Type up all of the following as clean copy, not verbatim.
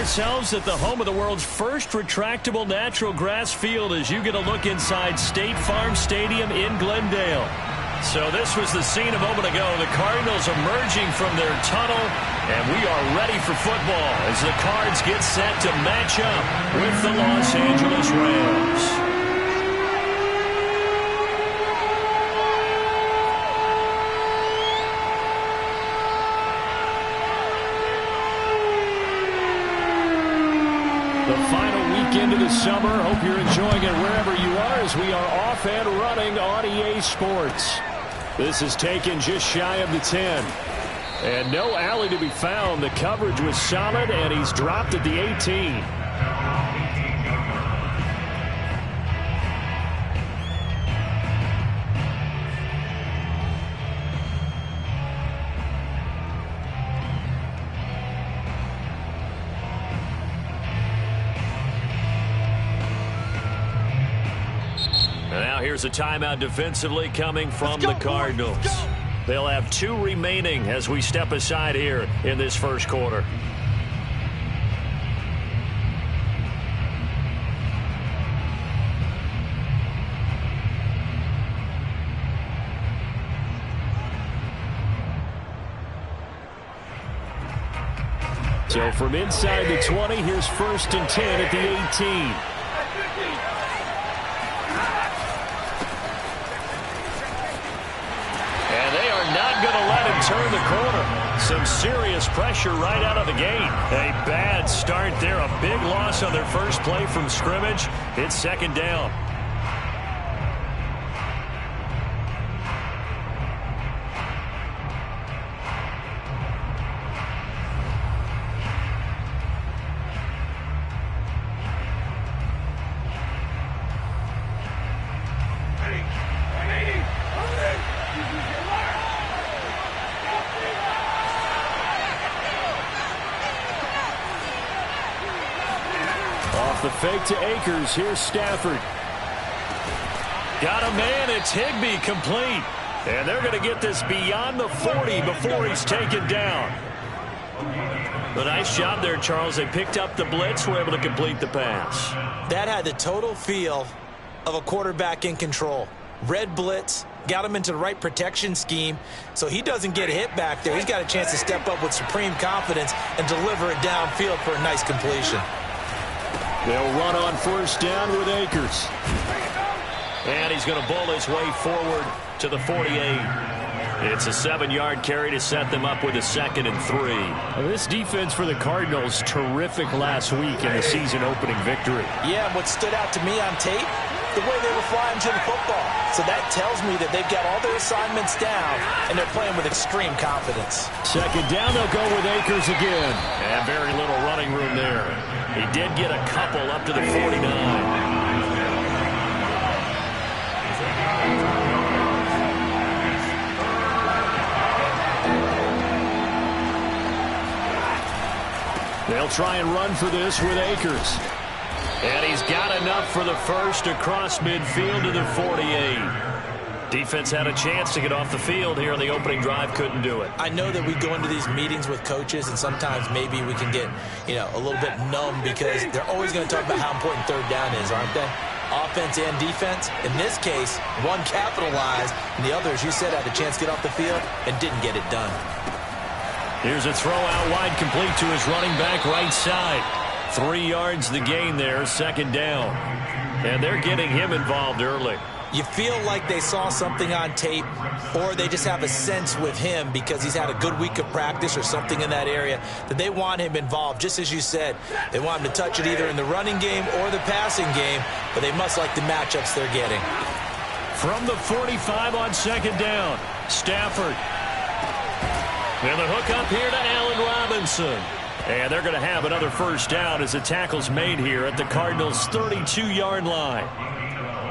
ourselves at the home of the world's first retractable natural grass field as you get a look inside State Farm Stadium in Glendale. So this was the scene a moment ago. The Cardinals emerging from their tunnel, and we are ready for football as the Cards get set to match up with the Los Angeles Rams. The final weekend of the summer. Hope you're enjoying it wherever you are as we are off and running on EA Sports. This is taken just shy of the 10. And no alley to be found. The coverage was solid, and he's dropped at the 18. Here's a timeout defensively coming from the Cardinals. They'll have 2 remaining as we step aside here in this first quarter. So from inside the 20, here's 1st and 10 at the 18. Turn the corner. Some serious pressure right out of the gate. A bad start there. A big loss on their first play from scrimmage. It's 2nd down. The fake to Akers. Here's Stafford. Got a man. It's Higbee complete. And they're going to get this beyond the 40 before he's taken down. A nice job there, Charles. They picked up the blitz, were able to complete the pass. That had the total feel of a quarterback in control. Red blitz, got him into the right protection scheme, so he doesn't get hit back there. He's got a chance to step up with supreme confidence and deliver it downfield for a nice completion. They'll run on 1st down with Akers. And he's going to bowl his way forward to the 48. It's a 7-yard carry to set them up with a 2nd and 3. Well, this defense for the Cardinals, terrific last week in the season opening victory. Yeah, and what stood out to me on tape, the way they were flying to the football. So that tells me that they've got all their assignments down, and they're playing with extreme confidence. 2nd down, they'll go with Akers again. And very little running room there. He did get a couple up to the 49. They'll try and run for this with Akers. And he's got enough for the first across midfield to the 48. Defense had a chance to get off the field here on the opening drive, couldn't do it. I know that we go into these meetings with coaches, and sometimes maybe we can get, a little bit numb because they're always going to talk about how important 3rd down is, aren't they? Offense and defense. In this case, one capitalized, and the other, as you said, had a chance to get off the field and didn't get it done. Here's a throw out wide, complete to his running back right side. 3 yards the gain there, 2nd down. And they're getting him involved early. You feel like they saw something on tape, or they just have a sense with him because he's had a good week of practice or something in that area that they want him involved. Just as you said, they want him to touch it either in the running game or the passing game, but they must like the matchups they're getting. From the 45 on 2nd down, Stafford. And the hook up here to Allen Robinson. And they're going to have another 1st down as the tackle's made here at the Cardinals' 32-yard line.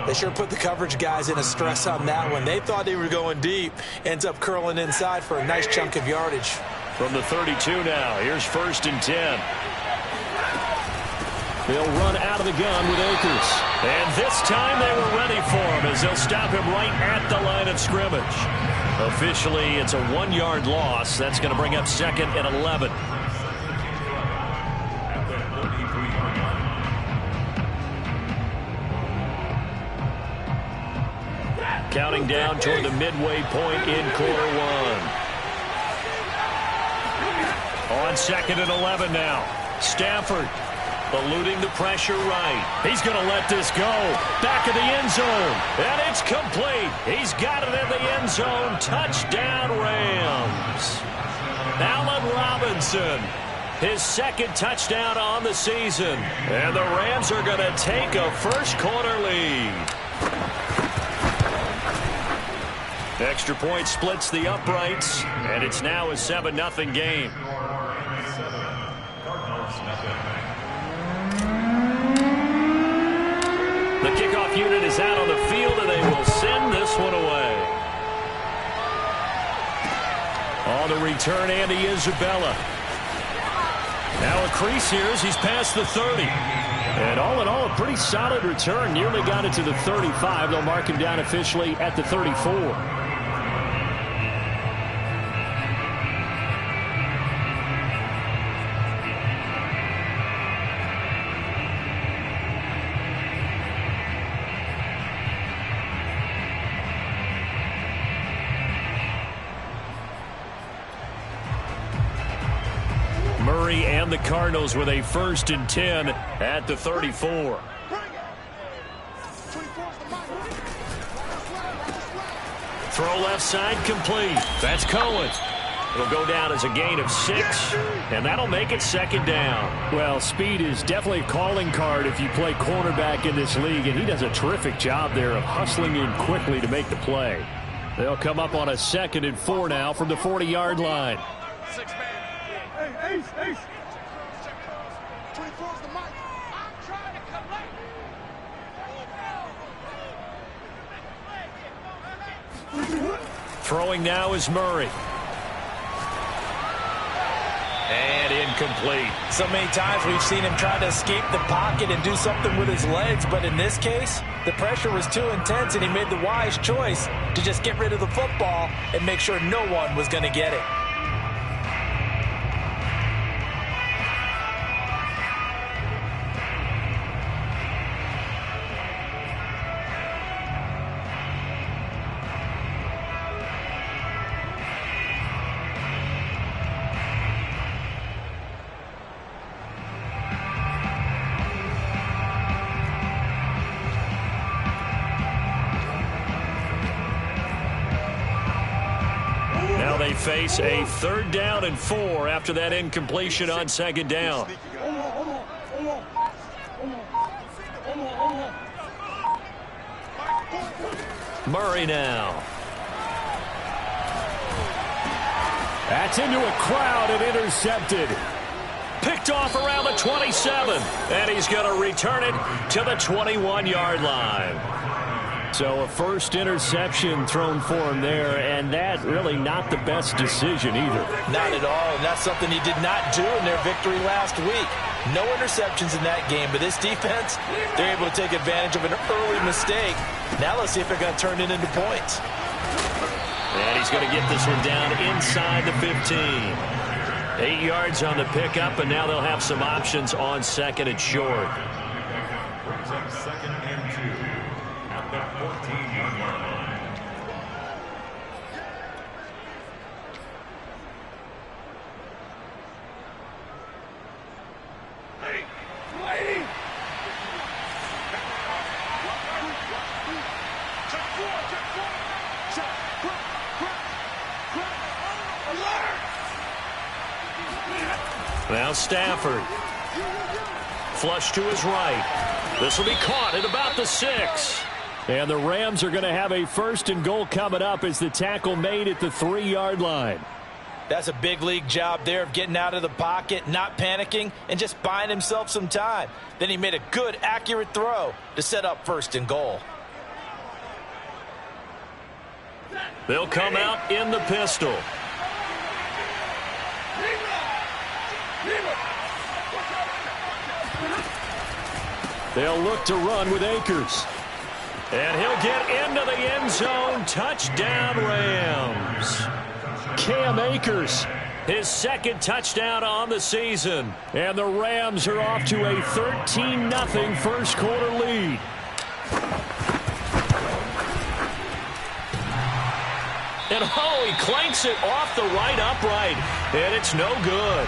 They sure put the coverage guys in a stress on that one. They thought they were going deep. Ends up curling inside for a nice chunk of yardage. From the 32 now, here's 1st and 10. They'll run out of the gun with Akers. And this time they were ready for him as they'll stop him right at the line of scrimmage. Officially, it's a 1-yard loss. That's going to bring up 2nd and 11. Counting down toward the midway point in quarter one. On 2nd and 11 now. Stafford eluding the pressure right. He's going to let this go. Back of the end zone. And it's complete. He's got it in the end zone. Touchdown, Rams. Allen Robinson, his 2nd touchdown on the season. And the Rams are going to take a first-quarter lead. Extra point splits the uprights, and it's now a 7-0 game. The kickoff unit is out on the field, and they will send this one away. On the return, Andy Isabella. Now a crease here as he's past the 30. And all in all, a pretty solid return. Nearly got it to the 35. They'll mark him down officially at the 34. Murray and the Cardinals with a 1st and 10 at the 34. Throw left side complete. That's Cohen. It'll go down as a gain of 6, and that'll make it 2nd down. Well, speed is definitely a calling card if you play cornerback in this league, and he does a terrific job there of hustling in quickly to make the play. They'll come up on a 2nd and 4 now from the 40-yard line. Ace. Throwing now is Murray. And incomplete. So many times we've seen him try to escape the pocket and do something with his legs, but in this case, the pressure was too intense and he made the wise choice to just get rid of the football and make sure no one was going to get it. They face a 3rd down and 4 after that incompletion on 2nd down. Murray now. That's into a crowd and intercepted. Picked off around the 27, and he's going to return it to the 21-yard line. So a first interception thrown for him there, and that really not the best decision either. Not at all, and that's something he did not do in their victory last week. No interceptions in that game, but this defense, they're able to take advantage of an early mistake. Now let's see if they're going to turn it into points. And he's going to get this one down inside the 15. 8 yards on the pickup, and now they'll have some options on 2nd and short. Brings up 2nd and 2. At the 14-yard line. Now Stafford. Flush to his right. This will be caught at about the 6. And the Rams are going to have a 1st and goal coming up as the tackle made at the 3-yard line. That's a big league job there of getting out of the pocket, not panicking, and just buying himself some time. Then he made a good, accurate throw to set up 1st and goal. They'll come out in the pistol. They'll look to run with Akers. And he'll get into the end zone. Touchdown, Rams. Cam Akers, his 2nd touchdown on the season. And the Rams are off to a 13-0 first quarter lead. And oh, he clanks it off the right upright. And it's no good.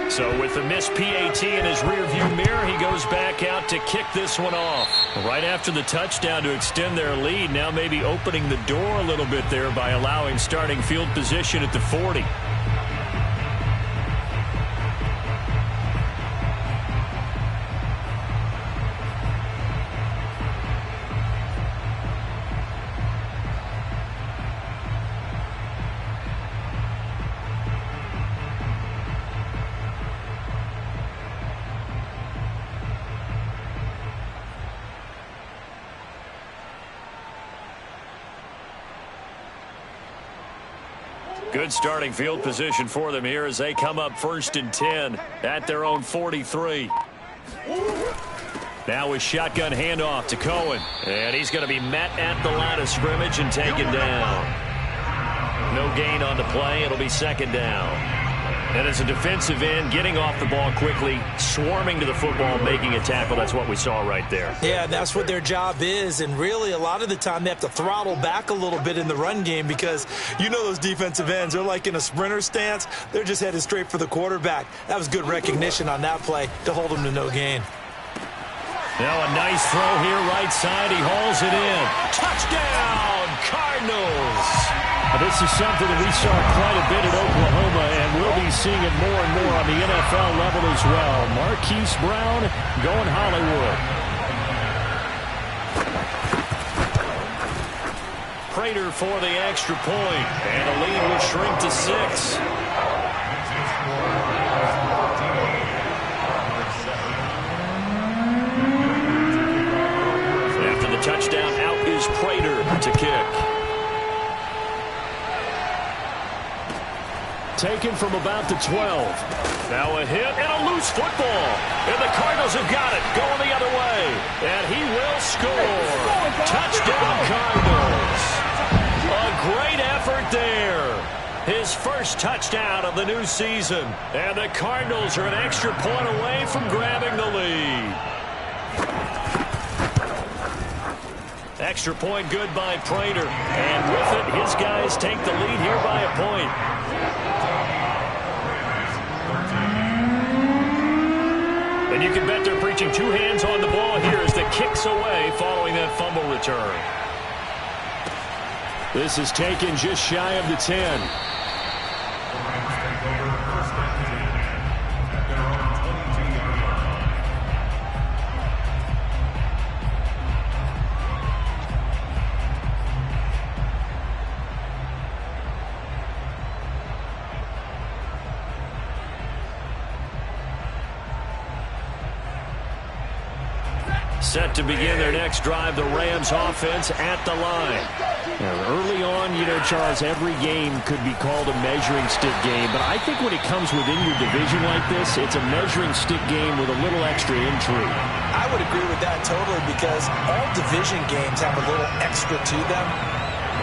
So with the missed PAT in his rearview mirror, he goes back out to kick this one off. Right after the touchdown to extend their lead, now maybe opening the door a little bit there by allowing starting field position at the 40. Good starting field position for them here as they come up 1st and 10 at their own 43. Now a shotgun handoff to Cohen. And he's going to be met at the line of scrimmage and taken down. No gain on the play. It'll be 2nd down. And as a defensive end, getting off the ball quickly, swarming to the football, making a tackle. That's what we saw right there. Yeah, that's what their job is. And really, a lot of the time, they have to throttle back a little bit in the run game because you know those defensive ends, they're like in a sprinter stance. They're just headed straight for the quarterback. That was good recognition on that play to hold them to no gain. Now a nice throw here, right side. He hauls it in. Touchdown, Cardinals. This is something that we saw quite a bit at Oklahoma, and we'll be seeing it more and more on the NFL level as well. Marquise Brown going Hollywood. Prater for the extra point, and the lead will shrink to 6. After the touchdown, out is Prater to kick. Taken from about the 12. Now a hit and a loose football. And the Cardinals have got it. Going the other way. And he will score. Touchdown, Cardinals. A great effort there. His first touchdown of the new season. And the Cardinals are an extra point away from grabbing the lead. Extra point good by Prater. And with it, his guys take the lead here by a point. And you can bet they're preaching 2 hands on the ball here as the kick's away following that fumble return. This is taken just shy of the 10. Set to begin their next drive, the Rams offense at the line. Now, early on, you know, Charles, every game could be called a measuring stick game, but I think when it comes within your division like this, it's a measuring stick game with a little extra intrigue. I would agree with that totally because all division games have a little extra to them.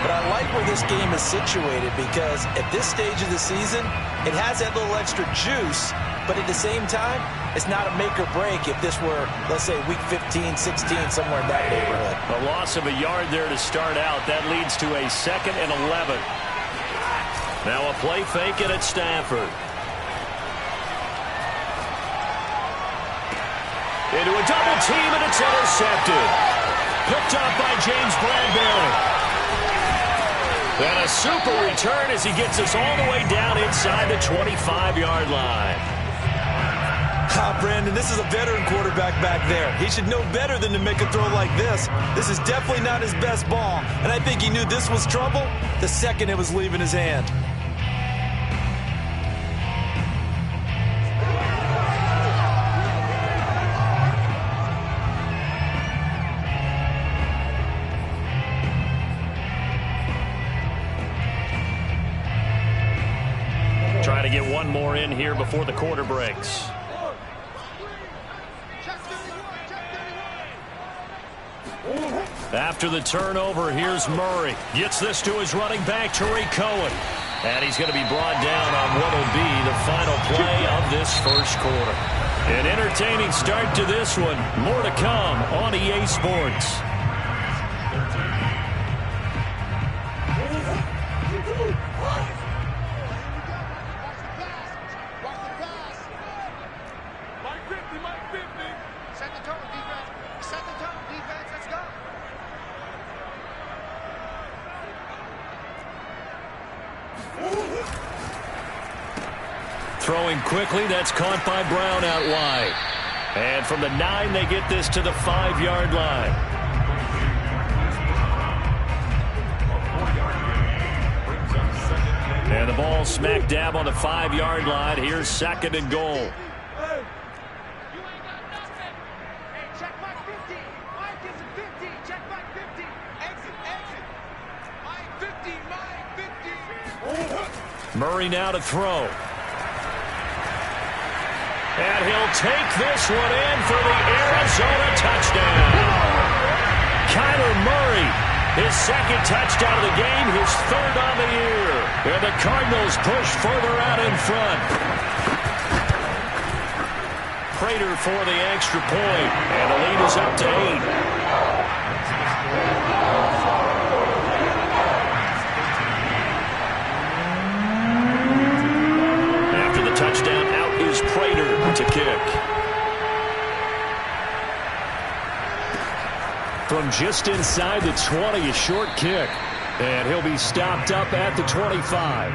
But I like where this game is situated because at this stage of the season, it has that little extra juice, but at the same time, it's not a make or break if this were, let's say, week 15, 16, somewhere in that neighborhood. A loss of a yard there to start out. That leads to a 2nd and 11. Now a play fake it at Stafford. Into a double team, and it's intercepted. Picked up by James Bradbury. And a super return as he gets us all the way down inside the 25-yard line. Brandon, this is a veteran quarterback back there. He should know better than to make a throw like this. This is definitely not his best ball, and I think he knew this was trouble the second it was leaving his hand. Try to get one more in here before the quarter breaks. After the turnover, here's Murray. Gets this to his running back, Tariq Cohen. And he's going to be brought down on what will be the final play of this first quarter. An entertaining start to this one. More to come on EA Sports. Throwing quickly, that's caught by Brown out wide. And from the 9, they get this to the 5-yard line. And the ball smack dab on the 5-yard line. Here's 2nd and goal. Murray now to throw. And he'll take this one in for the Arizona touchdown. Kyler Murray, his 2nd touchdown of the game, his 3rd on the year. And the Cardinals push further out in front. Prater for the extra point, and the lead is up to 8. Touchdown, out is Prater to kick. From just inside the 20, a short kick. And he'll be stopped up at the 25.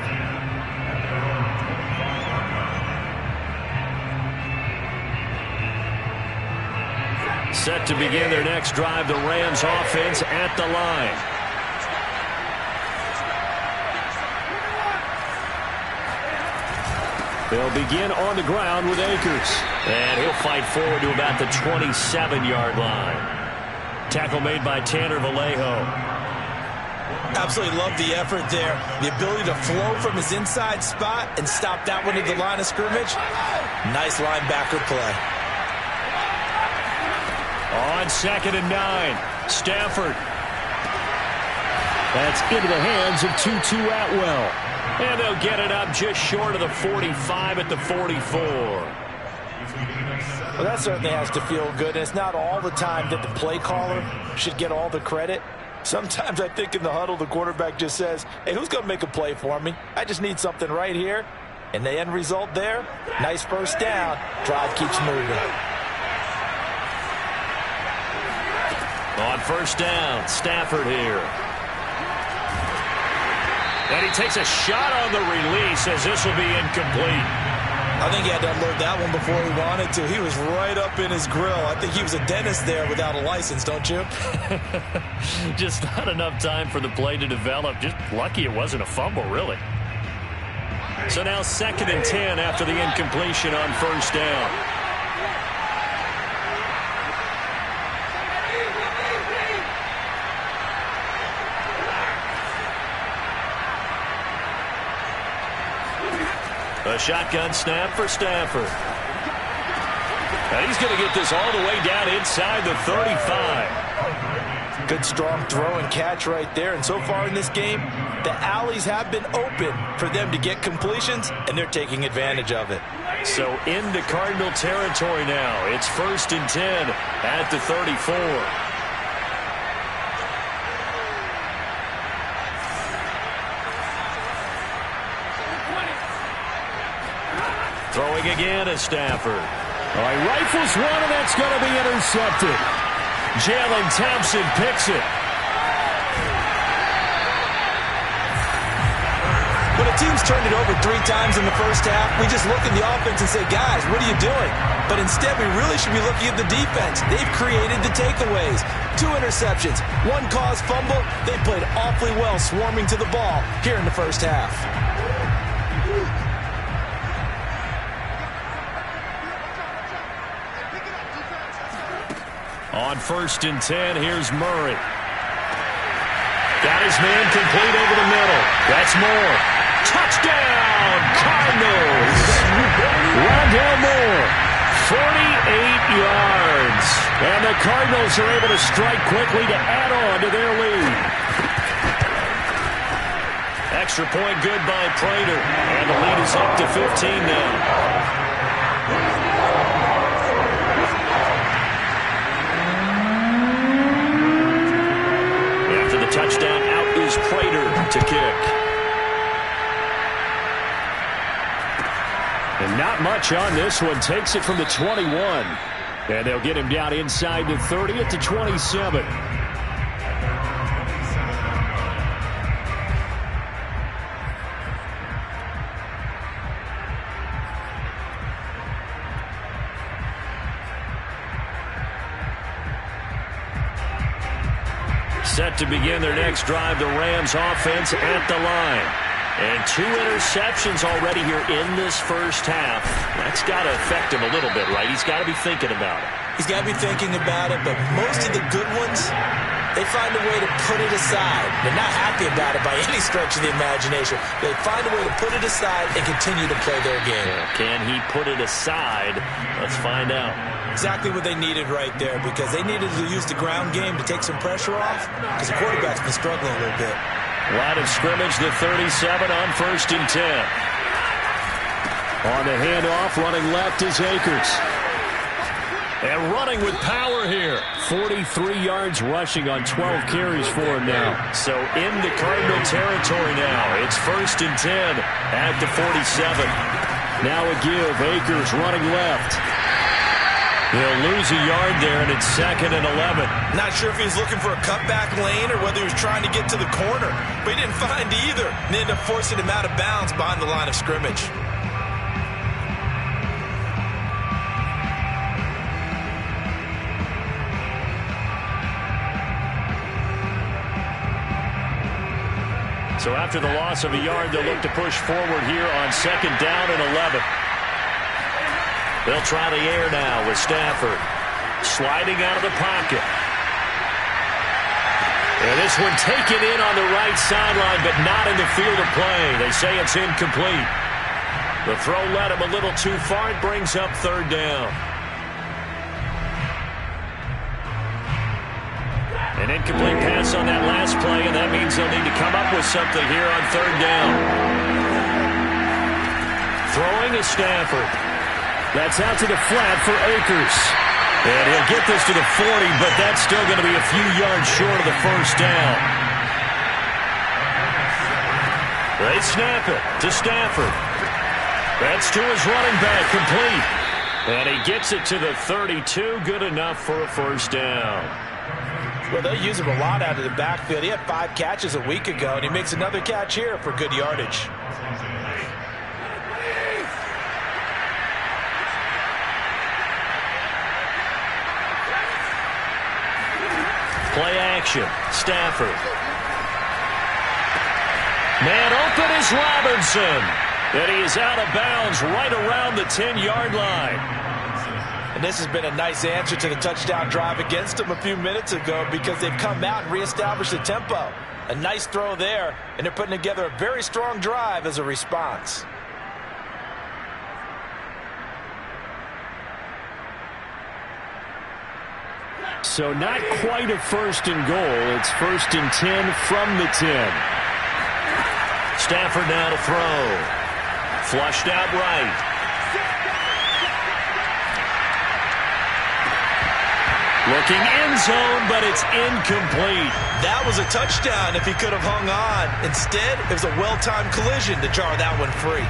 Set to begin their next drive, the Rams offense at the line. They'll begin on the ground with Akers. And he'll fight forward to about the 27-yard line. Tackle made by Tanner Vallejo. Absolutely love the effort there. The ability to flow from his inside spot and stop that one at the line of scrimmage. Nice linebacker play. On 2nd and 9, Stafford. That's into the hands of Tutu Atwell. And they'll get it up just short of the 45 at the 44. Well, that certainly has to feel good. And it's not all the time that the play caller should get all the credit. Sometimes I think in the huddle, the quarterback just says, hey, who's going to make a play for me? I just need something right here. And the end result there, nice first down. Drive keeps moving. On 1st down, Stafford here. And he takes a shot on the release as this will be incomplete. I think he had to unload that one before he wanted to. He was right up in his grill. I think he was a dentist there without a license, don't you? Just not enough time for the play to develop. Just lucky it wasn't a fumble, really. So now 2nd and 10 after the incompletion on 1st down. A shotgun snap for Stafford. And he's going to get this all the way down inside the 35. Good strong throw and catch right there. And so far in this game, the alleys have been open for them to get completions, and they're taking advantage of it. So into Cardinal territory now. It's 1st and 10 at the 34. Throwing again is Stafford. All right, rifles one, and that's going to be intercepted. Jalen Thompson picks it. When a team's turned it over 3 times in the first half, we just look at the offense and say, guys, what are you doing? But instead, we really should be looking at the defense. They've created the takeaways. 2 interceptions, 1 caused fumble. They played awfully well swarming to the ball here in the first half. On 1st and 10, here's Murray. Got his man complete over the middle. That's Moore. Touchdown, Cardinals. Rondale Moore, 48 yards. And the Cardinals are able to strike quickly to add on to their lead. Extra point good by Prater. And the lead is up to 15 now. to kick. And not much on this one. Takes it from the 21. And they'll get him down inside the 30 at the 27. Set to begin their next drive, the Rams offense at the line. And 2 interceptions already here in this first half. That's got to affect him a little bit, right? He's got to be thinking about it. He's got to be thinking about it, but most of the good ones, they find a way to put it aside. They're not happy about it by any stretch of the imagination. They find a way to put it aside and continue to play their game. Can he put it aside? Let's find out. Exactly what they needed right there, because they needed to use the ground game to take some pressure off, because the quarterback's been struggling a little bit. Line of scrimmage, the 37 on 1st and 10. On the handoff, running left is Akers. And running with power here. 43 yards rushing on 12 carries for him now. So into Cardinal territory now. It's 1st and 10 at the 47. Now a give. Akers running left. He'll lose a yard there, and it's 2nd and 11. Not sure if he was looking for a cutback lane or whether he was trying to get to the corner. But he didn't find either. And they ended up forcing him out of bounds behind the line of scrimmage. So after the loss of a yard, they'll look to push forward here on 2nd down and 11. They'll try the air now with Stafford. Sliding out of the pocket. And this one taken in on the right sideline, but not in the field of play. They say it's incomplete. The throw led him a little too far. It brings up 3rd down. An incomplete pass on that last play, and that means they'll need to come up with something here on 3rd down. Throwing is Stafford. That's out to the flat for Akers. And he'll get this to the 40, but that's still going to be a few yards short of the 1st down. They snap it to Stafford. That's to his running back, complete. And he gets it to the 32, good enough for a 1st down. Well, they'll use him a lot out of the backfield. He had 5 catches a week ago, and he makes another catch here for good yardage. Play action. Stafford. Man open is Robinson. And he is out of bounds right around the 10-yard line. And this has been a nice answer to the touchdown drive against them a few minutes ago, because they've come out and reestablished the tempo. A nice throw there, and they're putting together a very strong drive as a response. So not quite a 1st and goal. It's 1st and 10 from the 10. Stafford now to throw. Flushed out right. Looking end zone, but it's incomplete. That was a touchdown if he could have hung on. Instead, it was a well-timed collision to jar that one free.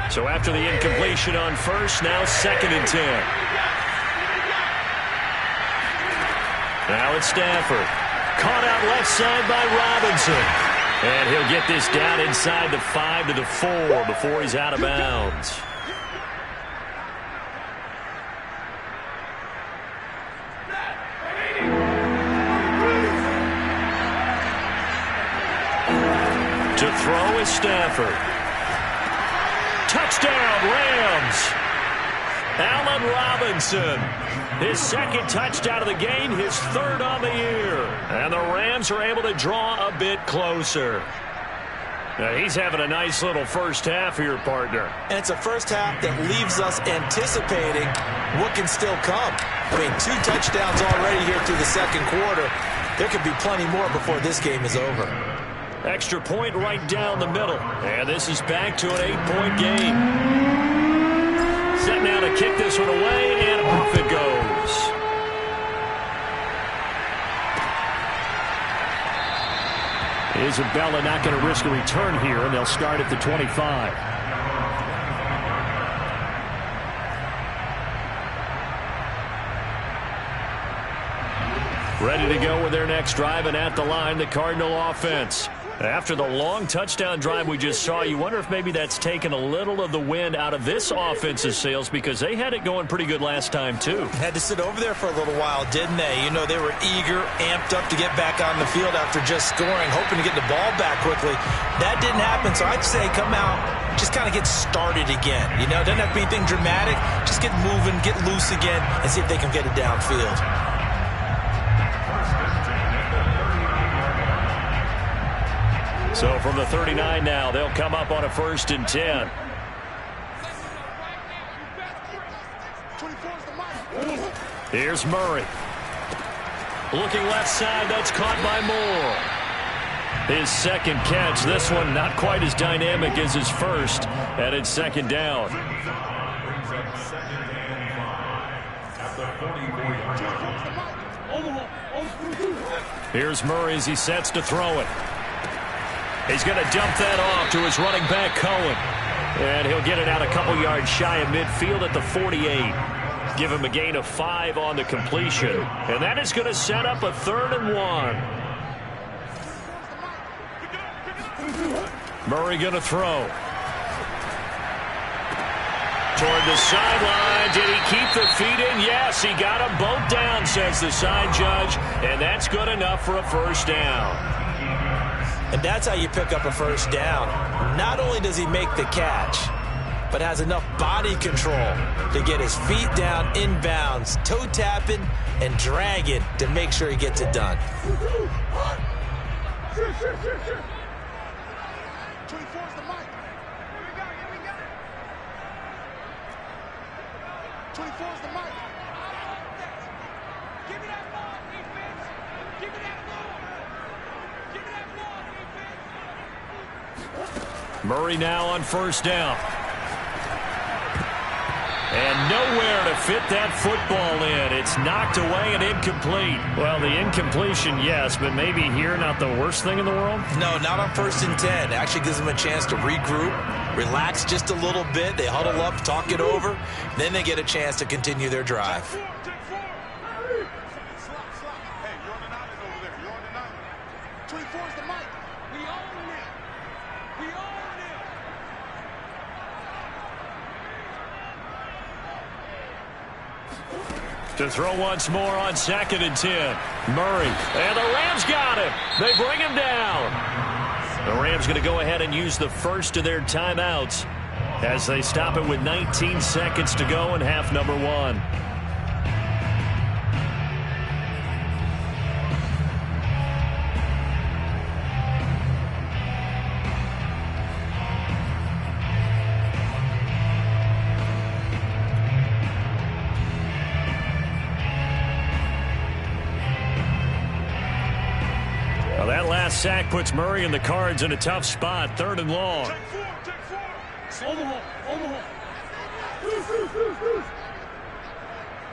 So after the incompletion on 1st, now 2nd and 10. Now it's Stafford. Caught out left side by Robinson. And he'll get this down inside the 5 to the 4 before he's out of bounds. To throw is Stafford. Touchdown, Rams. Allen Robinson. His 2nd touchdown of the game, his 3rd on the year. And the Rams are able to draw a bit closer. Now, he's having a nice little first half here, partner. And it's a first half that leaves us anticipating what can still come. I mean, 2 touchdowns already here through the 2nd quarter. There could be plenty more before this game is over. Extra point right down the middle. And this is back to an 8-point game. Set now to kick this one away, and off it goes. Isabella not going to risk a return here, and they'll start at the 25. Ready to go with their next drive, and at the line, the Cardinal offense. After the long touchdown drive we just saw, you wonder if maybe that's taken a little of the wind out of this offense's sails, because they had it going pretty good last time, too. Had to sit over there for a little while, didn't they? You know, they were eager, amped up to get back on the field after just scoring, hoping to get the ball back quickly. That didn't happen, so I'd say come out, just kind of get started again. You know, it doesn't have to be anything dramatic. Just get moving, get loose again, and see if they can get it downfield. So from the 39 now, they'll come up on a 1st and 10. Here's Murray. Looking left side, that's caught by Moore. His second catch, this one not quite as dynamic as his first, and it's 2nd down. Brings up 2nd and 5 at the 44-yard line. Here's Murray as he sets to throw it. He's going to dump that off to his running back, Cohen. And he'll get it out a couple yards shy of midfield at the 48. Give him a gain of 5 on the completion. And that is going to set up a 3rd and 1. Murray going to throw. Toward the sideline. Did he keep the feet in? Yes, he got them both down, says the side judge. And that's good enough for a 1st down. And that's how you pick up a 1st down. Not only does he make the catch, but has enough body control to get his feet down inbounds, toe tapping and dragging to make sure he gets it done. 24's the mic. Here we go. 24's the mic. Give me that ball, defense. Give me that ball. Give me that ball, defense. Murray now on 1st down. And nowhere to fit that football in. It's knocked away and incomplete. Well, the incompletion, yes, but maybe here not the worst thing in the world? No, not on 1st and 10. Actually gives them a chance to regroup, relax just a little bit. They huddle up, talk it over. Then they get a chance to continue their drive. To throw once more on 2nd and 10. Murray. And the Rams got him. They bring him down. The Rams going to go ahead and use the first of their timeouts as they stop it with 19 seconds to go in half number 1. That last sack puts Murray and the Cards in a tough spot. 3rd and long. Omaha.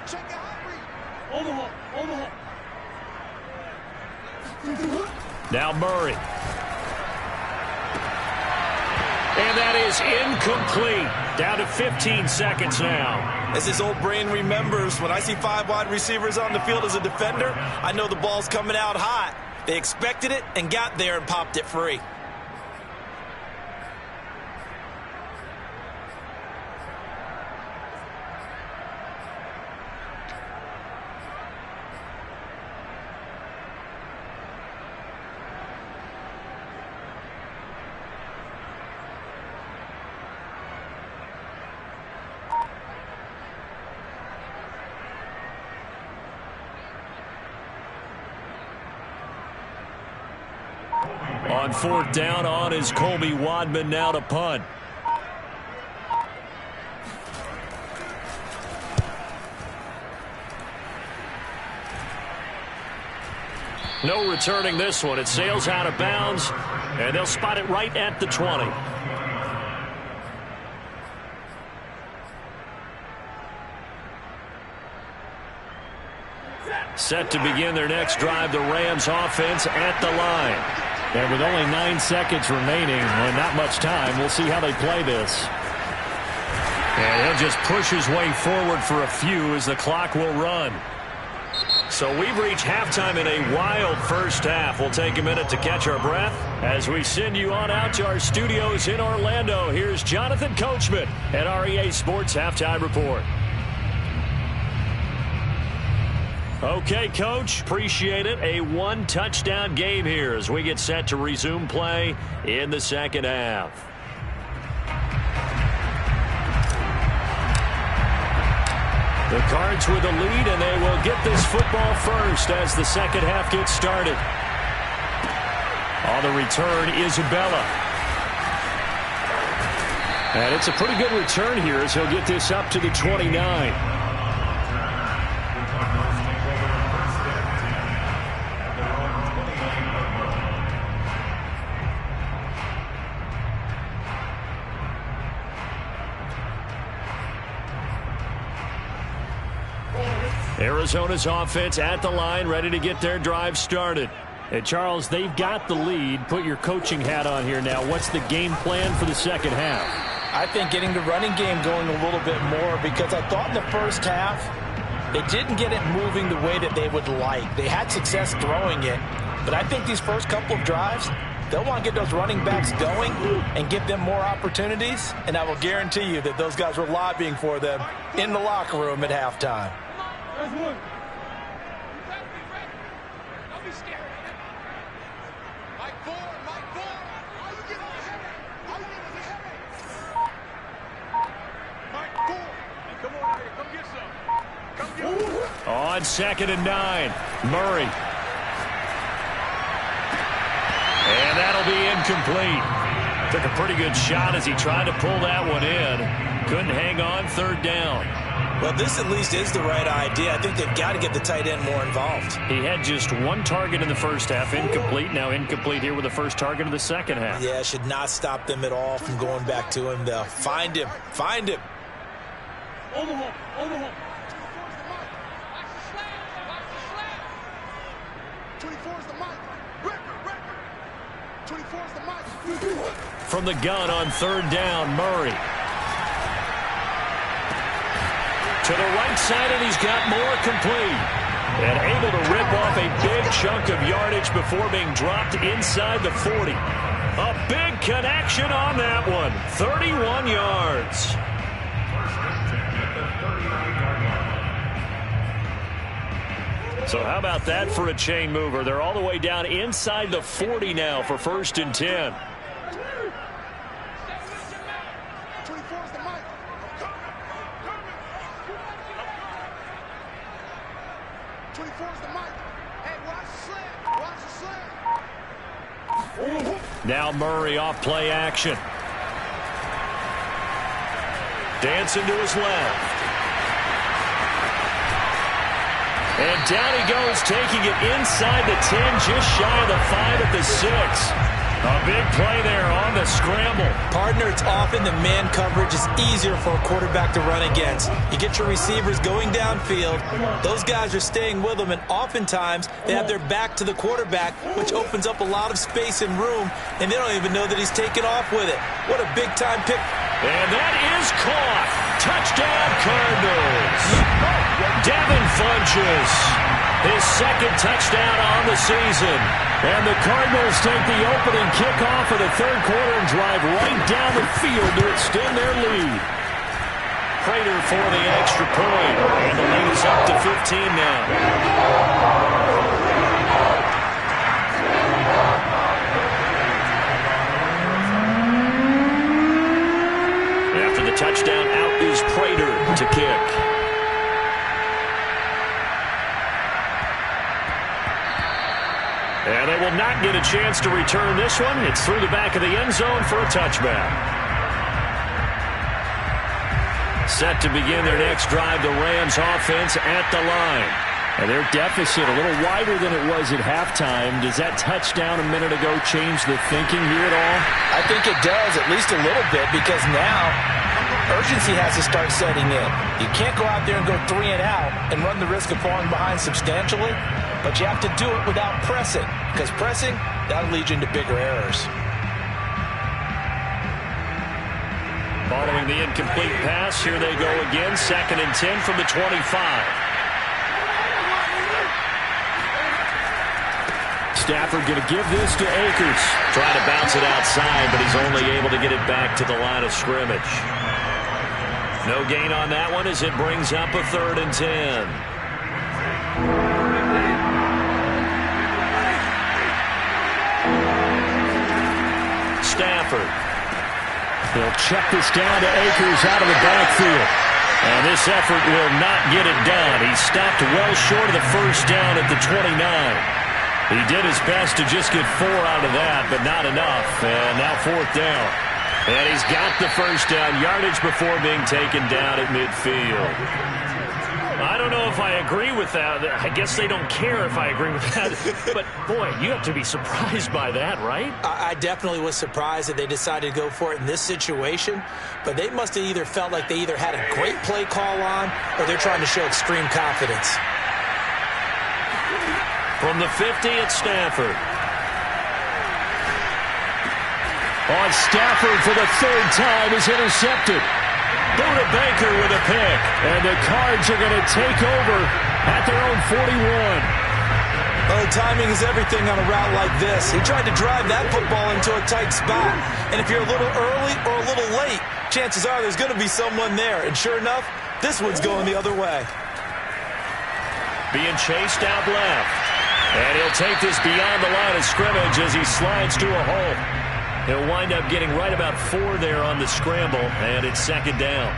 Check it out. Omaha. Now Murray. And that is incomplete. Down to 15 seconds now. As his old brain remembers, when I see 5 wide receivers on the field as a defender, I know the ball's coming out hot. They expected it and got there and popped it free. On 4th down, on is Colby Wadman now to punt. No returning this one. It sails out of bounds, and they'll spot it right at the 20. Set to begin their next drive, the Rams offense at the line. And with only 9 seconds remaining, and not much time, we'll see how they play this. And he'll just push his way forward for a few as the clock will run. So we've reached halftime in a wild first half. We'll take a minute to catch our breath as we send you on out to our studios in Orlando. Here's Jonathan Coachman at REA Sports Halftime Report. Okay, Coach, appreciate it. A one-touchdown game here as we get set to resume play in the second half. The Cards with a lead, and they will get this football first as the second half gets started. On the return, Isabella. And it's a pretty good return here as he'll get this up to the 29. Arizona's offense at the line, ready to get their drive started. And Charles, they've got the lead. Put your coaching hat on here now. What's the game plan for the second half? I think getting the running game going a little bit more, because I thought in the first half they didn't get it moving the way that they would like. They had success throwing it, but I think these first couple of drives, they'll want to get those running backs going and give them more opportunities, and I will guarantee you that those guys were lobbying for them in the locker room at halftime. There's one. You better be ready. Don't be scared. Mike Ford, Mike Ford. How you getting the headache? How you getting the headache? Mike Ford. Hey, come on here. Come get some. Come get some. On 2nd and 9, Murray. And that'll be incomplete. Took a pretty good shot as he tried to pull that one in. Couldn't hang on, 3rd down. Well, this at least is the right idea. I think they've got to get the tight end more involved. He had just 1 target in the first half, incomplete. Now incomplete here with the first target of the second half. Yeah, should not stop them at all from going back to him. They'll find him. Find him. Omaha. Omaha. 24 is the mic. Record. 24 is the mic. From the gun on 3rd down, Murray. To the right side, and he's got more complete. And able to rip off a big chunk of yardage before being dropped inside the 40. A big connection on that one. 31 yards. So how about that for a chain mover? They're all the way down inside the 40 now for 1st and 10. Now Murray off play action. Dancing to his left. And down he goes, taking it inside the 10, just shy of the 5 at the 6. A big play there on the scramble. Partner, it's often the man coverage is easier for a quarterback to run against. You get your receivers going downfield. Those guys are staying with them, and oftentimes they have their back to the quarterback, which opens up a lot of space and room, and they don't even know that he's taken off with it. What a big-time pick. And that is caught. Touchdown, Cardinals. Devin Funchess, his 2nd touchdown on the season. And the Cardinals take the opening kickoff of the 3rd quarter and drive right down the field to extend their lead. Prater for the extra point. And the lead is up to 15 now. After the touchdown, out is Prater to kick. And they will not get a chance to return this one. It's through the back of the end zone for a touchback. Set to begin their next drive, the Rams offense at the line. And their deficit a little wider than it was at halftime. Does that touchdown a minute ago change the thinking here at all? I think it does, at least a little bit, because now urgency has to start setting in. You can't go out there and go 3 and out and run the risk of falling behind substantially, but you have to do it without pressing, because pressing, that'll lead you into bigger errors. Following the incomplete pass, here they go again, 2nd and 10 from the 25. Stafford going to give this to Akers. Trying to bounce it outside, but he's only able to get it back to the line of scrimmage. No gain on that one as it brings up a 3rd and 10. Stafford. He'll check this down to Akers out of the backfield. And this effort will not get it done. He stopped well short of the first down at the 29. He did his best to just get 4 out of that, but not enough. And now 4th down. And he's got the first down yardage before being taken down at midfield. I don't know if I agree with that. I guess they don't care if I agree with that. But, boy, you have to be surprised by that, right? I definitely was surprised that they decided to go for it in this situation. But they must have either felt like they either had a great play call on or they're trying to show extreme confidence. From the 50, it's Stafford. On Stafford for the 3rd time is intercepted. Buda Baker with a pick. And the Cards are going to take over at their own 41. Oh, timing is everything on a route like this. He tried to drive that football into a tight spot. And if you're a little early or a little late, chances are there's going to be someone there. And sure enough, this one's going the other way. Being chased out left. And he'll take this beyond the line of scrimmage as he slides to a hole. He'll wind up getting right about 4 there on the scramble, and it's 2nd down.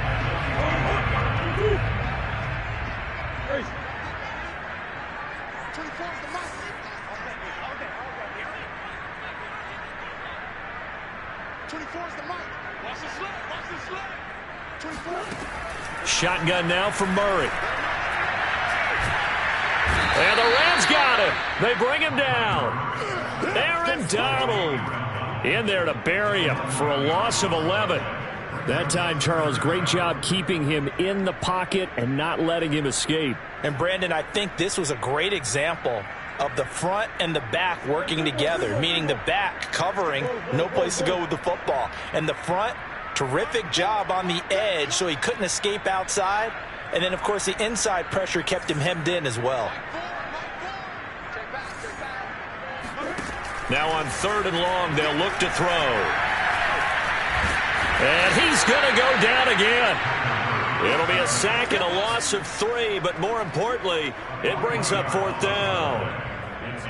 Shotgun now for Murray. And the Rams got him. They bring him down. Aaron Donald in there to bury him for a loss of 11. That time, Charles, great job keeping him in the pocket and not letting him escape. And, Brandon, I think this was a great example of the front and the back working together, meaning the back covering, no place to go with the football. And the front, terrific job on the edge so he couldn't escape outside. And then, of course, the inside pressure kept him hemmed in as well. Now on 3rd and long, they'll look to throw. And he's going to go down again. It'll be a sack and a loss of 3, but more importantly, it brings up 4th down.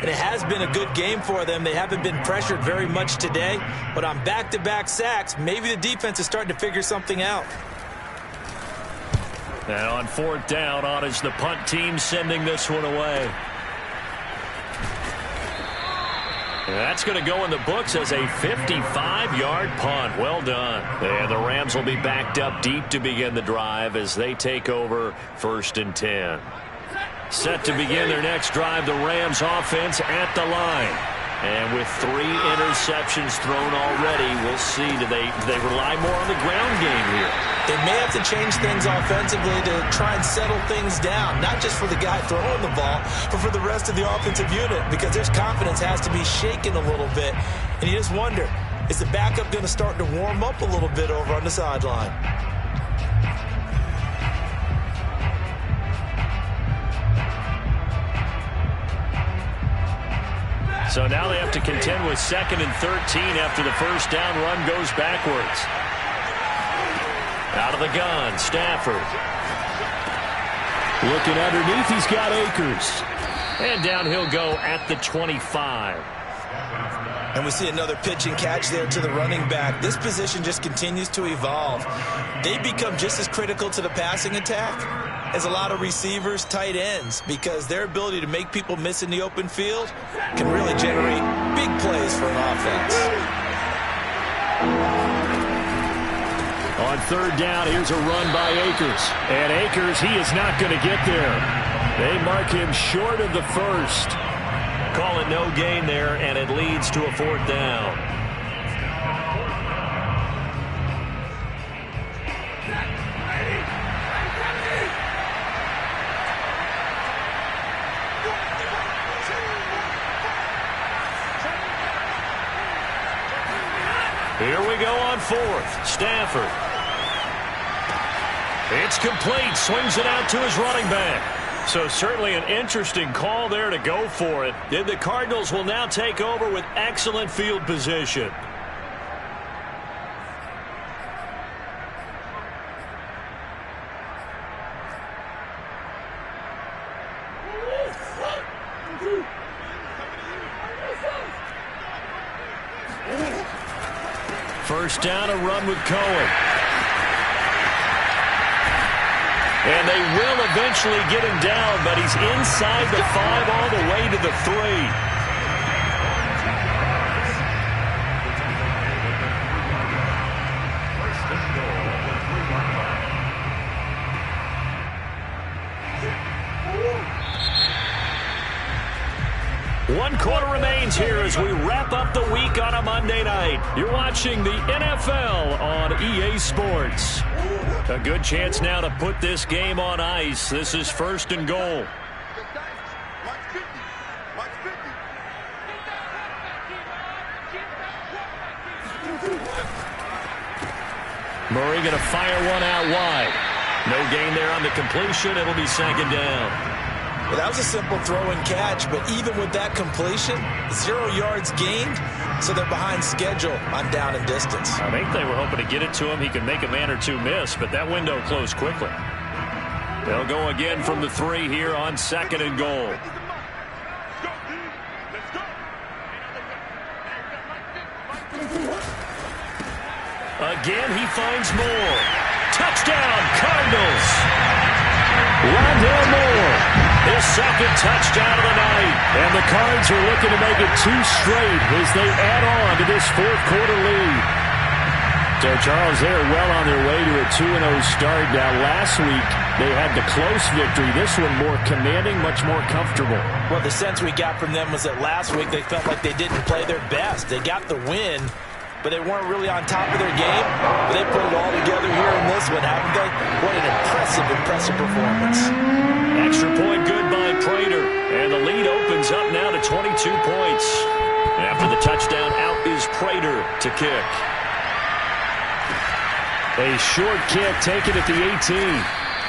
And it has been a good game for them. They haven't been pressured very much today, but on back-to-back sacks, maybe the defense is starting to figure something out. And on 4th down, on is the punt team sending this one away. And that's going to go in the books as a 55-yard punt. Well done. And the Rams will be backed up deep to begin the drive as they take over 1st and 10. Set to begin their next drive, the Rams offense at the line. And with 3 interceptions thrown already, we'll see. Do they rely more on the ground game here? They may have to change things offensively to try and settle things down, not just for the guy throwing the ball, but for the rest of the offensive unit, because their confidence has to be shaken a little bit. And you just wonder, is the backup going to start to warm up a little bit over on the sideline? So now they have to contend with 2nd and 13 after the first down run goes backwards. Out of the gun, Stafford. Looking underneath, he's got Akers. And down he'll go at the 25. And we see another pitch and catch there to the running back. This position just continues to evolve. They become just as critical to the passing attack as a lot of receivers, tight ends, because their ability to make people miss in the open field can really generate big plays for an offense. On 3rd down, here's a run by Akers. And Akers, he is not going to get there. They mark him short of the first. Call it no gain there, and it leads to a 4th down. Here we go on fourth. Stafford. It's complete. Swings it out to his running back. So certainly an interesting call there to go for it. And the Cardinals will now take over with excellent field position. First down, a run with Cohen. And they will eventually get him down, but he's inside the 5 all the way to the 3. One quarter remains here as we wrap up the week on a Monday night. You're watching the NFL on EA Sports. A good chance now to put this game on ice. This is first and goal. Murray going to fire one out wide. No gain there on the completion. It'll be second down. Well, that was a simple throw and catch, but even with that completion, 0 yards gained, so they're behind schedule on down and distance. I think they were hoping to get it to him. He could make a man or two miss, but that window closed quickly. They'll go again from the 3 here on second and goal. Again, he finds Moore. Touchdown, Cardinals! Rondale Moore, his second touchdown of the night. And the Cards are looking to make it 2 straight as they add on to this fourth quarter lead. So, Charles, they are well on their way to a 2-0 start. Now, last week, they had the close victory. This one more commanding, much more comfortable. Well, the sense we got from them was that last week they felt like they didn't play their best. They got the win, but they weren't really on top of their game. But they put it all together here in this one, haven't they? What an impressive performance. Extra point good by Prater. And the lead opens up now to 22 points. After the touchdown, out is Prater to kick. A short kick taken at the 18.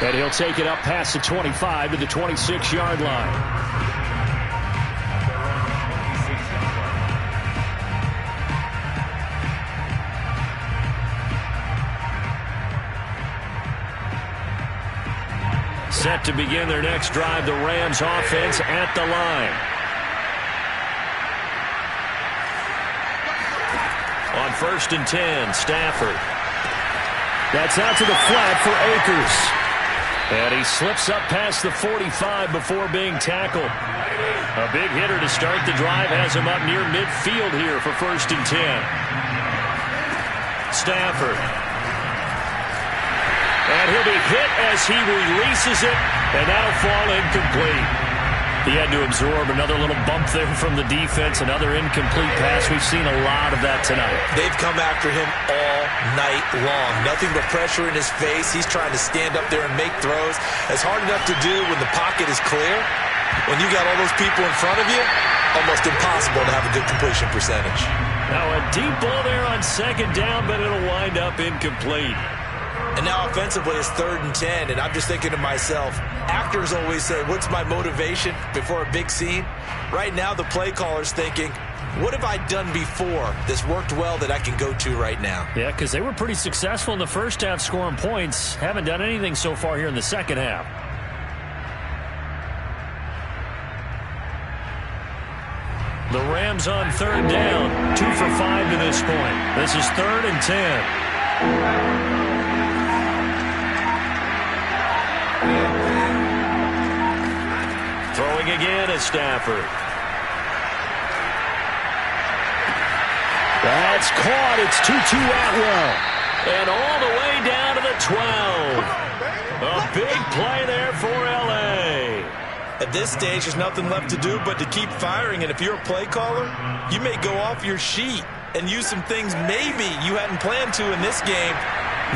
And he'll take it up past the 25 to the 26-yard line. Set to begin their next drive, the Rams offense at the line. On first and 10, Stafford. That's out to the flat for Akers. And he slips up past the 45 before being tackled. A big hitter to start the drive has him up near midfield here for first and 10. Stafford. And he'll be hit as he releases it, and that'll fall incomplete. He had to absorb another little bump there from the defense, another incomplete pass. We've seen a lot of that tonight. They've come after him all night long. Nothing but pressure in his face. He's trying to stand up there and make throws. It's hard enough to do when the pocket is clear. When you got all those people in front of you, almost impossible to have a good completion percentage. Now a deep ball there on second down, but it'll wind up incomplete. And now offensively it's 3rd and 10, and I'm just thinking to myself, actors always say, what's my motivation before a big scene? Right now the play caller's thinking, what have I done before that's worked well that I can go to right now? Yeah, because they were pretty successful in the first half scoring points. Haven't done anything so far here in the second half. The Rams on 3rd down, 2 for 5 to this point. This is 3rd and 10. Throwing again is Stafford. That's caught. It's Tutu Atwell. And all the way down to the 12. A big play there for L.A. At this stage, there's nothing left to do but to keep firing. And if you're a play caller, you may go off your sheet and use some things maybe you hadn't planned to in this game.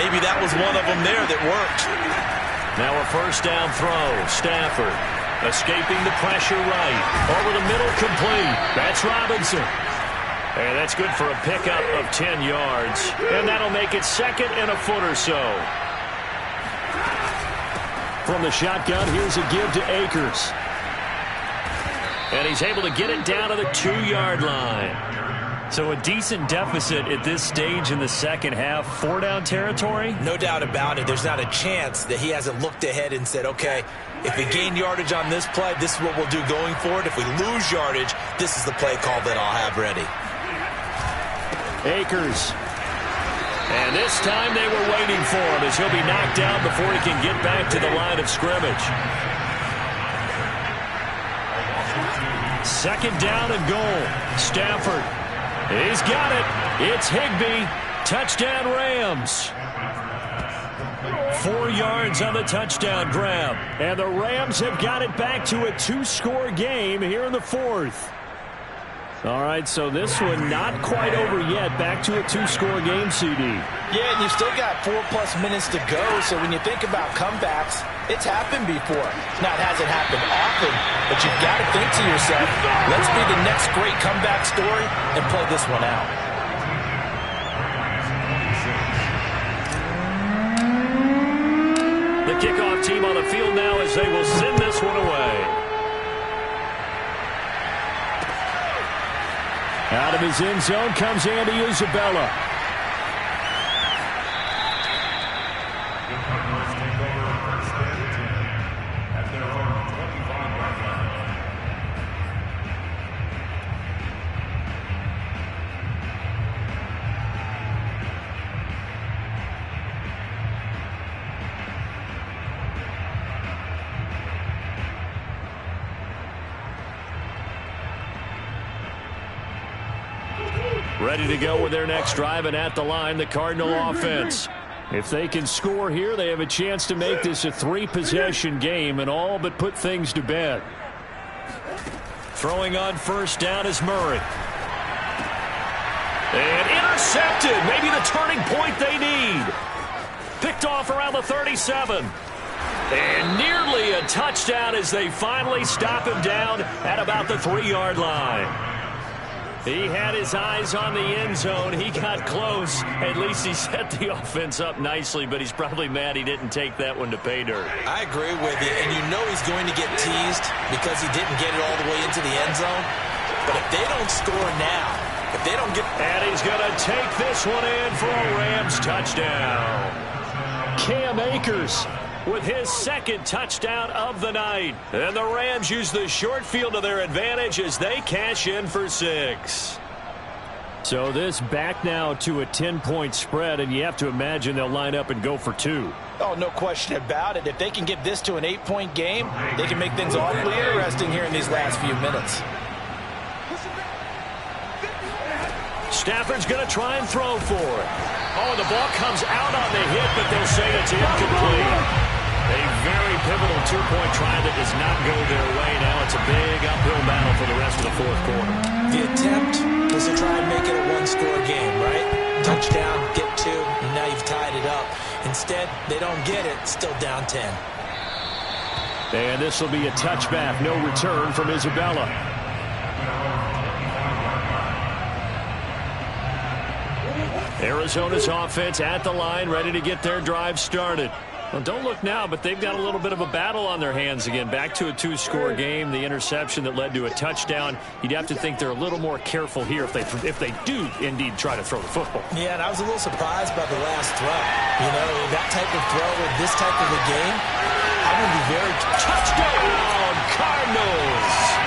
Maybe that was one of them there that worked. Now a first down throw. Stafford escaping the pressure right. Over the middle, complete. That's Robinson. And that's good for a pickup of 10 yards. And that'll make it 2nd and a foot or so. From the shotgun, here's a give to Akers. And he's able to get it down to the 2-yard line. So a decent deficit at this stage in the second half. 4-down territory? No doubt about it. There's not a chance that he hasn't looked ahead and said, okay, if we gain yardage on this play, this is what we'll do going forward. If we lose yardage, this is the play call that I'll have ready. Akers. And this time they were waiting for him as he'll be knocked down before he can get back to the line of scrimmage. 2nd down and goal. Stafford. He's got it. It's Higbee. Touchdown Rams. 4 yards on the touchdown grab. And the Rams have got it back to a 2-score game here in the 4th. All right, so this one not quite over yet. Back to a 2-score game, CD. Yeah, and you've still got 4+ minutes to go. So when you think about comebacks, it's happened before. Now, it hasn't happened often, but you've got to think to yourself, let's be the next great comeback story and play this one out. The kickoff team on the field now as they will send this one away. Out of his end zone comes Andy Isabella. Ready to go with their next drive, and at the line, the Cardinal offense. If they can score here, they have a chance to make this a 3-possession game and all but put things to bed. Throwing on 1st down is Murray. And intercepted. Maybe the turning point they need. Picked off around the 37. And nearly a touchdown as they finally stop him down at about the 3-yard line. He had his eyes on the end zone. He got close. At least he set the offense up nicely, but he's probably mad he didn't take that one to pay dirt. I agree with you, and you know he's going to get teased because he didn't get it all the way into the end zone. But if they don't score now, if they don't get... And he's going to take this one in for a Rams touchdown. Cam Akers with his 2nd touchdown of the night. And the Rams use the short field to their advantage as they cash in for 6. So this back now to a 10-point spread, and you have to imagine they'll line up and go for 2. Oh, no question about it. If they can get this to an 8-point game, they can make things awfully interesting here in these last few minutes. Stafford's going to try and throw for it. Oh, the ball comes out on the hit, but they'll say it's incomplete. A very pivotal 2-point try that does not go their way. Now it's a big uphill battle for the rest of the 4th quarter. The attempt was to try and make it a 1-score game, right? Touchdown, get 2, and now you've tied it up. Instead, they don't get it, still down 10. And this will be a touchback, no return from Isabella. Arizona's offense at the line, ready to get their drive started. Well, don't look now, but they've got a little bit of a battle on their hands again. Back to a 2-score game. The interception that led to a touchdown. You'd have to think they're a little more careful here if they do indeed try to throw the football. Yeah, and I was a little surprised by the last throw. You know, that type of throw in this type of a game, I would be very... Touchdown, Cardinals!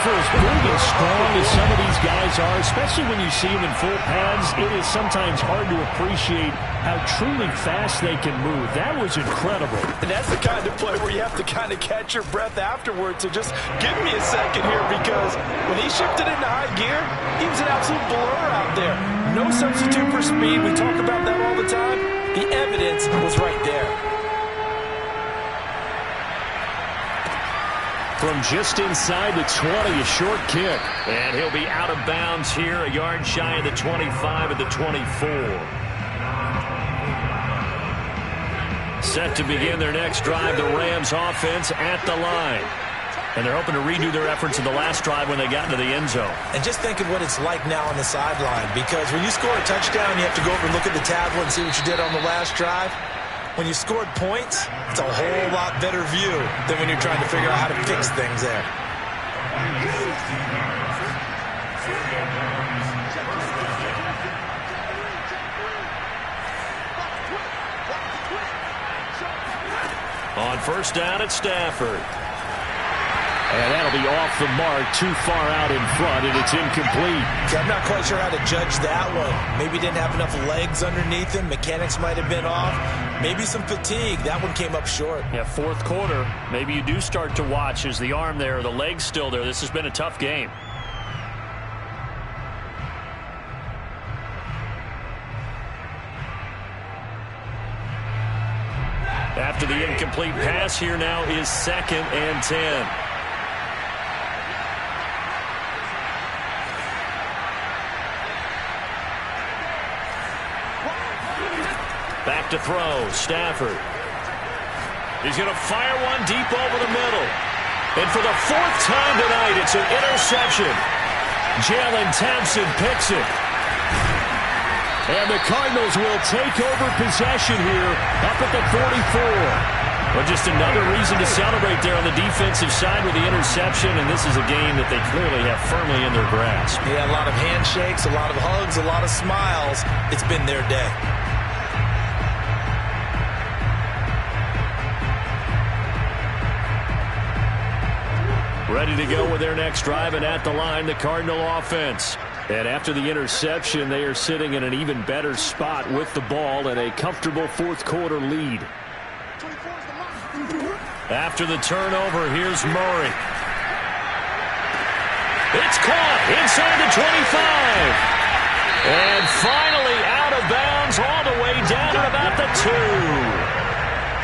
For as big and strong as some of these guys are, especially when you see them in full pads, it is sometimes hard to appreciate how truly fast they can move. That was incredible. And that's the kind of play where you have to kind of catch your breath afterwards. So just give me a second here, because when he shifted into high gear, he was an absolute blur out there. No substitute for speed. We talk about that all the time. The evidence was right there. From just inside the 20, a short kick. And he'll be out of bounds here, a yard shy of the 25 at the 24. Set to begin their next drive, the Rams offense at the line. And they're hoping to redo their efforts in the last drive when they got into the end zone. And just think of what it's like now on the sideline, because when you score a touchdown, you have to go over and look at the tablet and see what you did on the last drive. When you scored points, it's a whole lot better view than when you're trying to figure out how to fix things there. On first down at Stafford. And that'll be off the mark, too far out in front, and it's incomplete. See, I'm not quite sure how to judge that one. Maybe he didn't have enough legs underneath him. Mechanics might have been off. Maybe some fatigue. That one came up short. Yeah, fourth quarter. Maybe you do start to watch. Is the arm there, the leg's still there? This has been a tough game. After the incomplete pass, here now is 2nd and 10. Back to throw, Stafford. He's going to fire one deep over the middle. And for the 4th time tonight, it's an interception. Jalen Thompson picks it. And the Cardinals will take over possession here up at the 44. Well, just another reason to celebrate there on the defensive side with the interception, and this is a game that they clearly have firmly in their grasp. Yeah, a lot of handshakes, a lot of hugs, a lot of smiles. It's been their day. Ready to go with their next drive, and at the line, the Cardinal offense. And after the interception, they are sitting in an even better spot with the ball and a comfortable fourth quarter lead. After the turnover, here's Murray. It's caught inside the 25. And finally out of bounds all the way down at about the 2.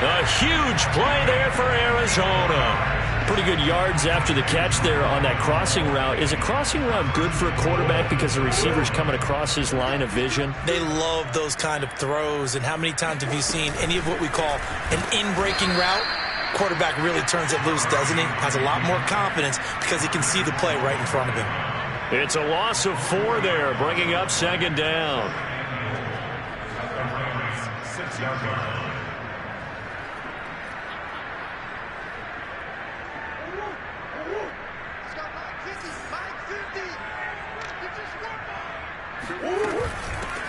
A huge play there for Arizona. Pretty good yards after the catch there on that crossing route. Is a crossing route good for a quarterback because the receiver's coming across his line of vision? They love those kind of throws. And how many times have you seen any of what we call an in-breaking route? Quarterback really turns it loose, doesn't he? Has a lot more confidence because he can see the play right in front of him. It's a loss of 4 there, bringing up 2nd down. 6-yard line.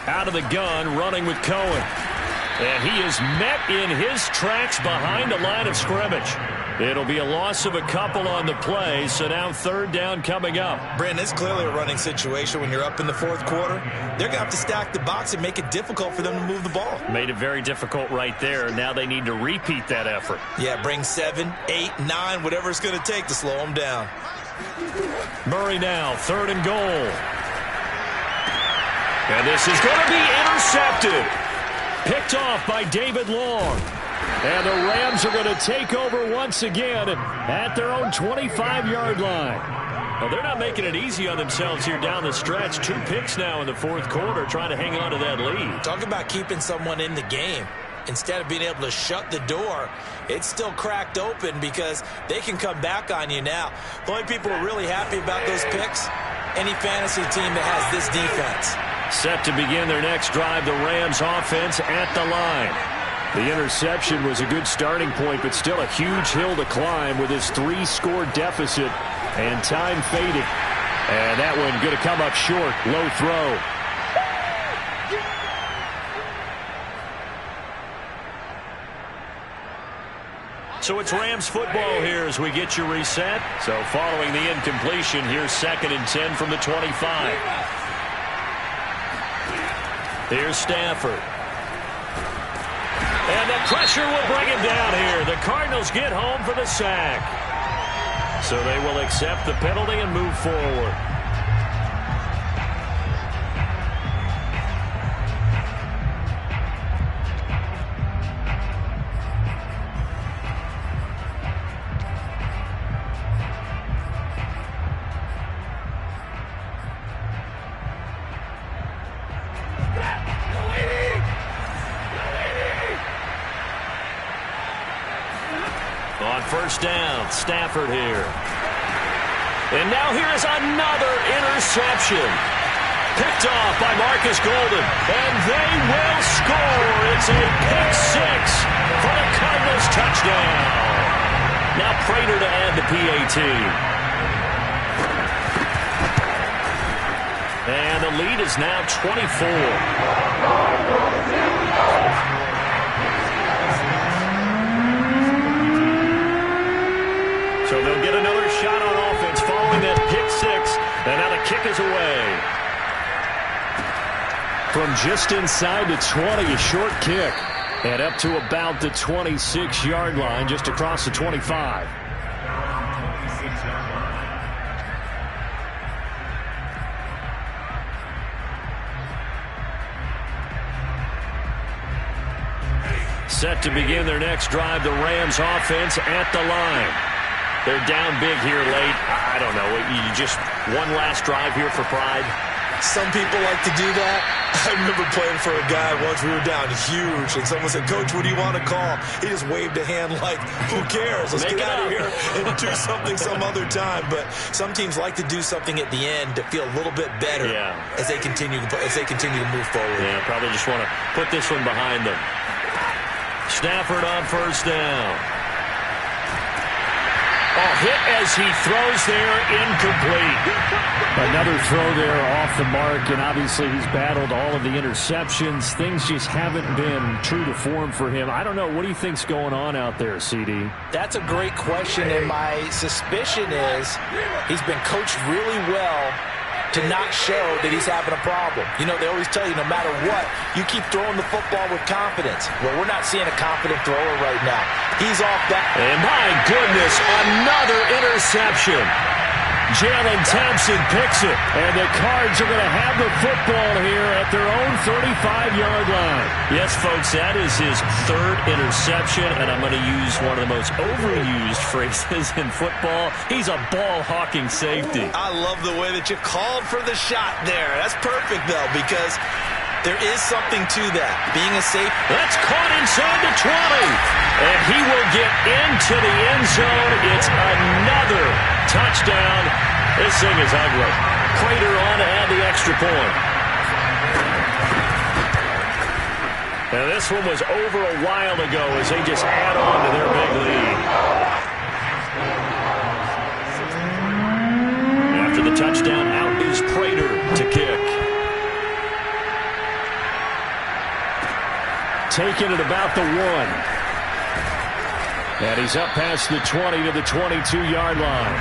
Out of the gun, running with Cohen. And he is met in his tracks behind the line of scrimmage. It'll be a loss of a couple on the play, so now 3rd down coming up. Brandon, it's clearly a running situation when you're up in the 4th quarter. They're going to have to stack the box and make it difficult for them to move the ball. Made it very difficult right there. Now they need to repeat that effort. Yeah, bring 7, 8, 9, whatever it's going to take to slow them down. Murray now, 3rd and goal. And this is going to be intercepted. Picked off by David Long. And the Rams are going to take over once again at their own 25-yard line. Well, they're not making it easy on themselves here down the stretch. 2 picks now in the 4th quarter, trying to hang on to that lead. Talk about keeping someone in the game. Instead of being able to shut the door, it's still cracked open because they can come back on you now. The only people who are really happy about those picks, any fantasy team that has this defense. Set to begin their next drive, the Rams offense at the line. The interception was a good starting point, but still a huge hill to climb with his 3-score deficit and time fading. And that one going to come up short, low throw. So it's Rams football here as we get you reset. So following the incompletion, here's 2nd and 10 from the 25. Here's Stafford. And the pressure will bring him down here. The Cardinals get home for the sack. So they will accept the penalty and move forward. On first down, Stafford here. And now here is another interception. Picked off by Marcus Golden. And they will score. It's a pick six for the Cardinals touchdown. Now Prater to add the PAT. And the lead is now 24. So they'll get another shot on offense following that pick six. And now the kick is away. From just inside the 20, a short kick. And up to about the 26-yard line, just across the 25. Set to begin their next drive, the Rams offense at the line. They're down big here late. I don't know. You just one last drive here for pride. Some people like to do that. I remember playing for a guy once. We were down huge, and someone said, "Coach, what do you want to call?" He just waved a hand like, "Who cares? Let's get out of here and do something some other time." But some teams like to do something at the end to feel a little bit better as they continue to move forward. Yeah, probably just want to put this one behind them. Stafford on first down. Oh, hit as he throws there, incomplete. Another throw there off the mark, and obviously he's battled all of the interceptions. Things just haven't been true to form for him. I don't know. What do you think's going on out there, CD? That's a great question, and my suspicion is he's been coached really well to not show that he's having a problem. You know, they always tell you no matter what, you keep throwing the football with confidence. Well, we're not seeing a confident thrower right now. He's off that. And my goodness, another interception. Jalen Thompson picks it. And the Cards are going to have the football here at their own 35-yard line. Yes, folks, that is his third interception, and I'm going to use one of the most overused phrases in football. He's a ball-hawking safety. I love the way that you called for the shot there. That's perfect, though, because there is something to that. Being a safety. That's caught inside the 20. And he will get into the end zone. It's another touchdown. This thing is ugly. Prater on to add the extra point. Now this one was over a while ago as they just add on to their big lead. After the touchdown, out is Prater to kick. Taking it about the 1. And he's up past the 20 to the 22-yard line.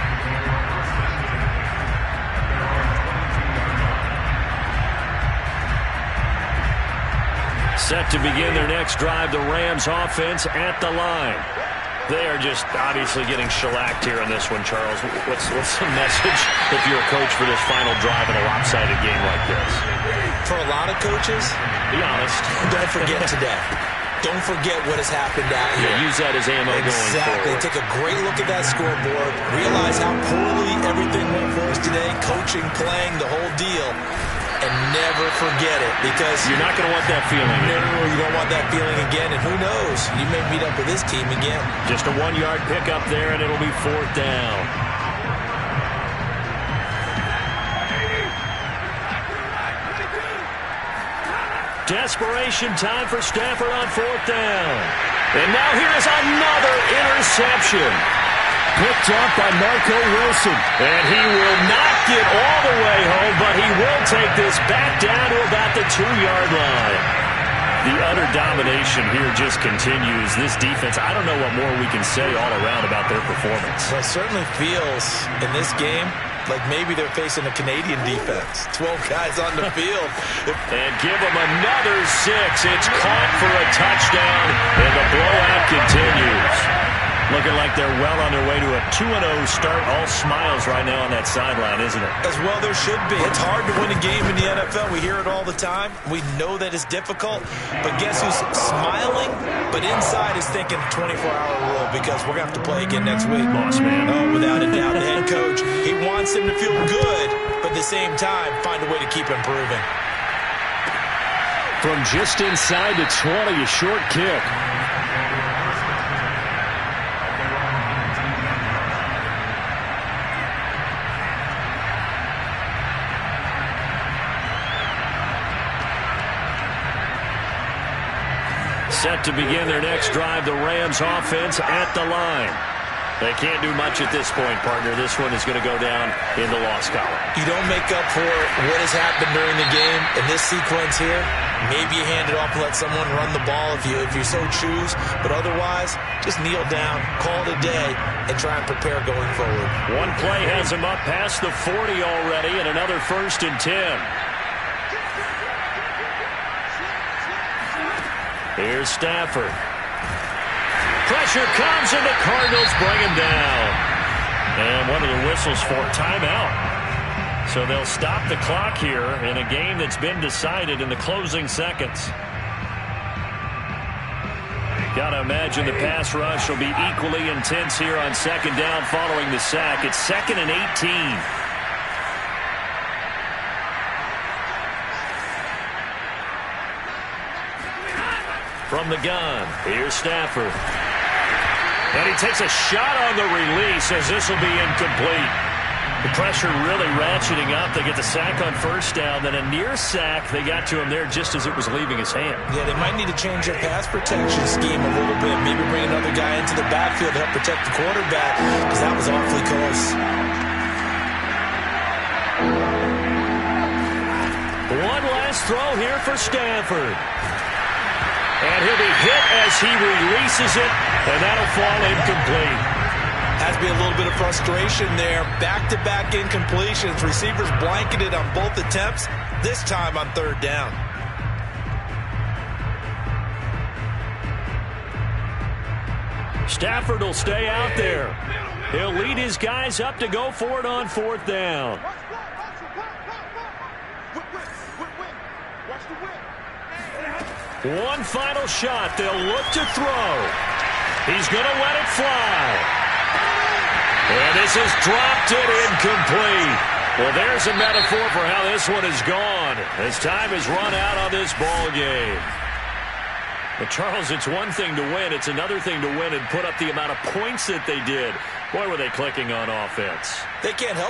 Set to begin their next drive, the Rams offense at the line. They are just obviously getting shellacked here in this one, Charles. What's the message if you're a coach for this final drive in a lopsided game like this? For a lot of coaches, be honest, don't forget today. Don't forget what has happened out here. Yeah, use that as ammo going forward. Exactly. Take a great look at that scoreboard. Realize how poorly everything went for us today. Coaching, playing, the whole deal. And never forget it, because you're not going to want that feeling. No, you don't want that feeling again. And who knows? You may meet up with this team again. Just a 1-yard pickup there, and it'll be 4th down. Desperation time for Stafford on 4th down. And now here is another interception. Picked up by Marco Wilson. And he will not get all the way home, but he will take this back down to about the 2-yard line. The utter domination here just continues. This defense, I don't know what more we can say all around about their performance. Well, it certainly feels in this game like maybe they're facing a Canadian defense. 12 guys on the field. And give them another 6. It's caught for a touchdown, and the blowout continues. Looking like they're well on their way to a 2-0 start. All smiles right now on that sideline, isn't it? As well there should be. It's hard to win a game in the NFL. We hear it all the time. We know that it's difficult. But guess who's smiling? But inside is thinking 24-hour rule, because we're going to have to play again next week. Boss man. Oh, without a doubt. The head coach, he wants them to feel good, but at the same time, find a way to keep improving. From just inside the 20, a short kick. Set to begin their next drive, the Rams offense at the line. They can't do much at this point, partner. This one is going to go down in the loss column. You don't make up for what has happened during the game. In this sequence here, maybe you hand it off and let someone run the ball if you so choose. But otherwise, just kneel down, call it a day, and try and prepare going forward. One play has him up past the 40 already, and another 1st and 10. Here's Stafford. Pressure comes, and the Cardinals bring him down. And one of the whistles for timeout. So they'll stop the clock here in a game that's been decided in the closing seconds. Got to imagine the pass rush will be equally intense here on 2nd down following the sack. It's 2nd and 18. From the gun, here's Stafford. And he takes a shot on the release as this will be incomplete. The pressure really ratcheting up. They get the sack on 1st down, then a near sack. They got to him there just as it was leaving his hand. Yeah, they might need to change their pass protection scheme a little bit. Maybe bring another guy into the backfield to help protect the quarterback, because that was awfully close. One last throw here for Stafford. And he'll be hit as he releases it, and that'll fall incomplete. Has to be a little bit of frustration there. Back-to-back incompletions. Receivers blanketed on both attempts, this time on 3rd down. Stafford will stay out there. He'll lead his guys up to go for it on 4th down. One final shot. They'll look to throw. He's going to let it fly. And this has dropped it incomplete. Well, there's a metaphor for how this one is gone as time has run out on this ball game. But, Charles, it's one thing to win. It's another thing to win and put up the amount of points that they did. Boy, were they clicking on offense. They can't help